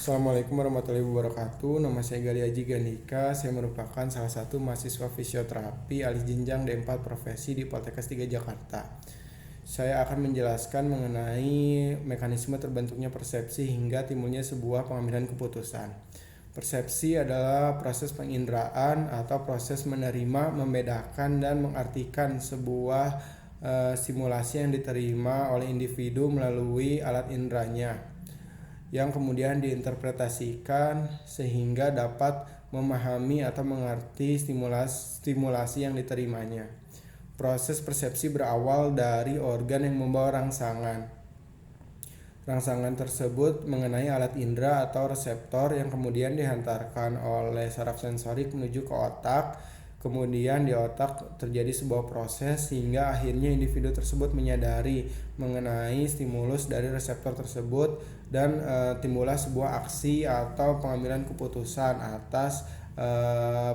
Assalamualaikum warahmatullahi wabarakatuh. Nama saya Gali Aji Gandika. Saya merupakan salah satu mahasiswa fisioterapi alih jenjang D4 profesi di Poltekkes 3 Jakarta. Saya akan menjelaskan mengenai mekanisme terbentuknya persepsi hingga timbulnya sebuah pengambilan keputusan. Persepsi adalah proses penginderaan atau proses menerima, membedakan, dan mengartikan sebuah simulasi yang diterima oleh individu melalui alat inderanya, yang kemudian diinterpretasikan sehingga dapat memahami atau mengerti stimulasi yang diterimanya. Proses persepsi berawal dari organ yang membawa rangsangan. Rangsangan tersebut mengenai alat indera atau reseptor yang kemudian dihantarkan oleh saraf sensorik menuju ke otak. Kemudian di otak terjadi sebuah proses sehingga akhirnya individu tersebut menyadari mengenai stimulus dari reseptor tersebut dan timbullah sebuah aksi atau pengambilan keputusan atas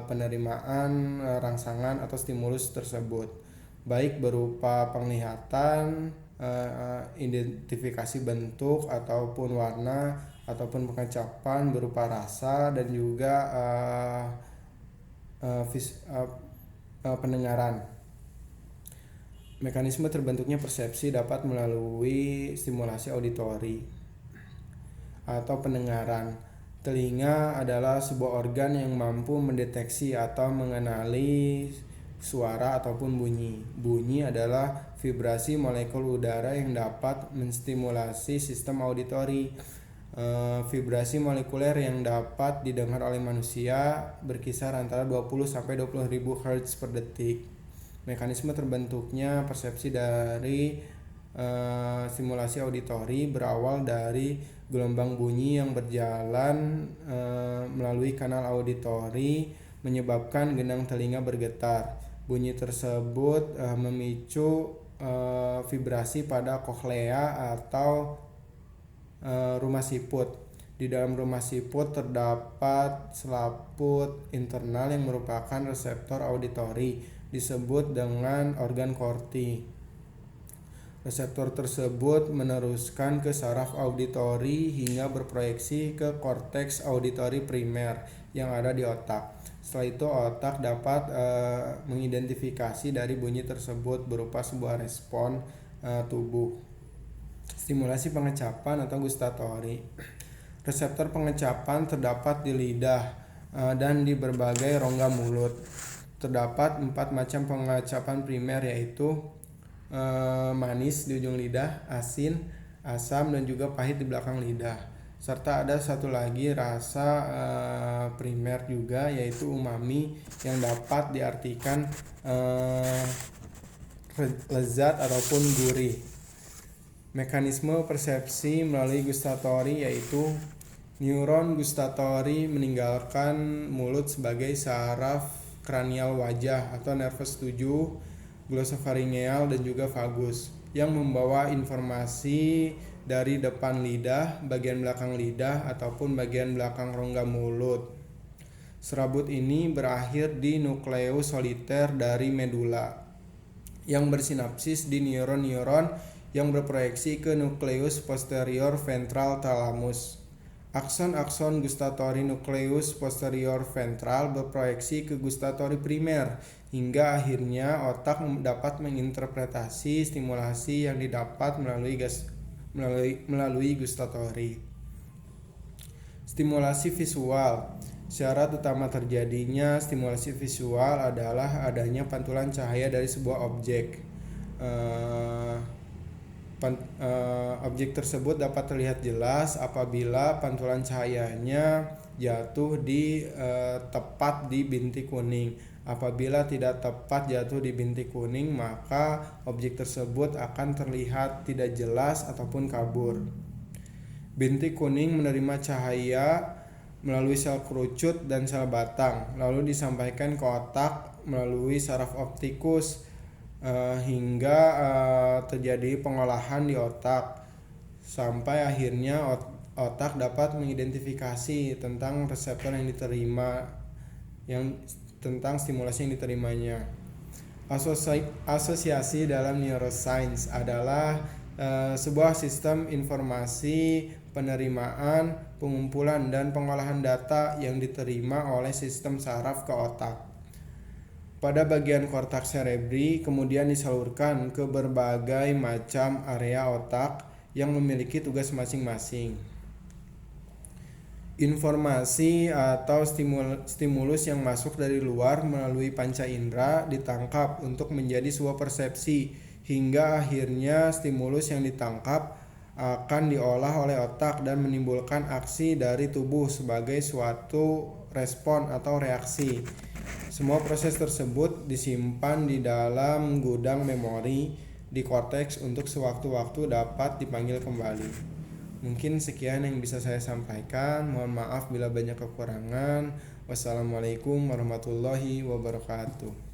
penerimaan rangsangan atau stimulus tersebut, baik berupa penglihatan, identifikasi bentuk ataupun warna, ataupun pengecapan berupa rasa, dan juga pendengaran. Mekanisme terbentuknya persepsi dapat melalui stimulasi auditori atau pendengaran. Telinga adalah sebuah organ yang mampu mendeteksi atau mengenali suara ataupun bunyi. Bunyi adalah vibrasi molekul udara yang dapat menstimulasi sistem auditori. Vibrasi molekuler yang dapat didengar oleh manusia berkisar antara 20-20.000 Hz per detik. Mekanisme terbentuknya persepsi dari stimulasi auditori berawal dari gelombang bunyi yang berjalan melalui kanal auditori menyebabkan gendang telinga bergetar. Bunyi tersebut memicu vibrasi pada koklea atau rumah siput. Di dalam rumah siput terdapat selaput internal yang merupakan reseptor auditori, disebut dengan organ korti. Reseptor tersebut meneruskan ke saraf auditori hingga berproyeksi ke korteks auditori primer yang ada di otak. Setelah itu otak dapat mengidentifikasi dari bunyi tersebut berupa sebuah respon tubuh. Stimulasi pengecapan atau gustatori. Reseptor pengecapan terdapat di lidah dan di berbagai rongga mulut. Terdapat 4 macam pengecapan primer, yaitu manis di ujung lidah, asin, asam, dan juga pahit di belakang lidah. Serta ada satu lagi rasa primer juga, yaitu umami, yang dapat diartikan lezat ataupun gurih. Mekanisme persepsi melalui gustatori yaitu neuron gustatori meninggalkan mulut sebagai saraf kranial wajah atau nervus 7, glosopharyngeal, dan juga vagus yang membawa informasi dari depan lidah, bagian belakang lidah, ataupun bagian belakang rongga mulut. Serabut ini berakhir di nukleus soliter dari medula yang bersinapsis di neuron-neuron yang berproyeksi ke nukleus posterior ventral thalamus. Akson-akson gustatori nukleus posterior ventral berproyeksi ke gustatori primer hingga akhirnya otak dapat menginterpretasi stimulasi yang didapat melalui gustatori. Stimulasi visual. Syarat utama terjadinya stimulasi visual adalah adanya pantulan cahaya dari sebuah objek. Objek tersebut dapat terlihat jelas apabila pantulan cahayanya jatuh tepat di bintik kuning. Apabila tidak tepat jatuh di bintik kuning, maka objek tersebut akan terlihat tidak jelas ataupun kabur. Bintik kuning menerima cahaya melalui sel kerucut dan sel batang, lalu disampaikan ke otak melalui saraf optikus hingga terjadi pengolahan di otak sampai akhirnya otak dapat mengidentifikasi tentang reseptor yang diterima, tentang stimulasi yang diterimanya. Asosiasi dalam neuroscience adalah sebuah sistem informasi penerimaan, pengumpulan, dan pengolahan data yang diterima oleh sistem saraf ke otak. Pada bagian korteks cerebri kemudian disalurkan ke berbagai macam area otak yang memiliki tugas masing-masing. Informasi atau stimulus yang masuk dari luar melalui panca indera ditangkap untuk menjadi sebuah persepsi, hingga akhirnya stimulus yang ditangkap akan diolah oleh otak dan menimbulkan aksi dari tubuh sebagai suatu respon atau reaksi. Semua proses tersebut disimpan di dalam gudang memori di korteks untuk sewaktu-waktu dapat dipanggil kembali. Mungkin sekian yang bisa saya sampaikan. Mohon maaf bila banyak kekurangan. Wassalamualaikum warahmatullahi wabarakatuh.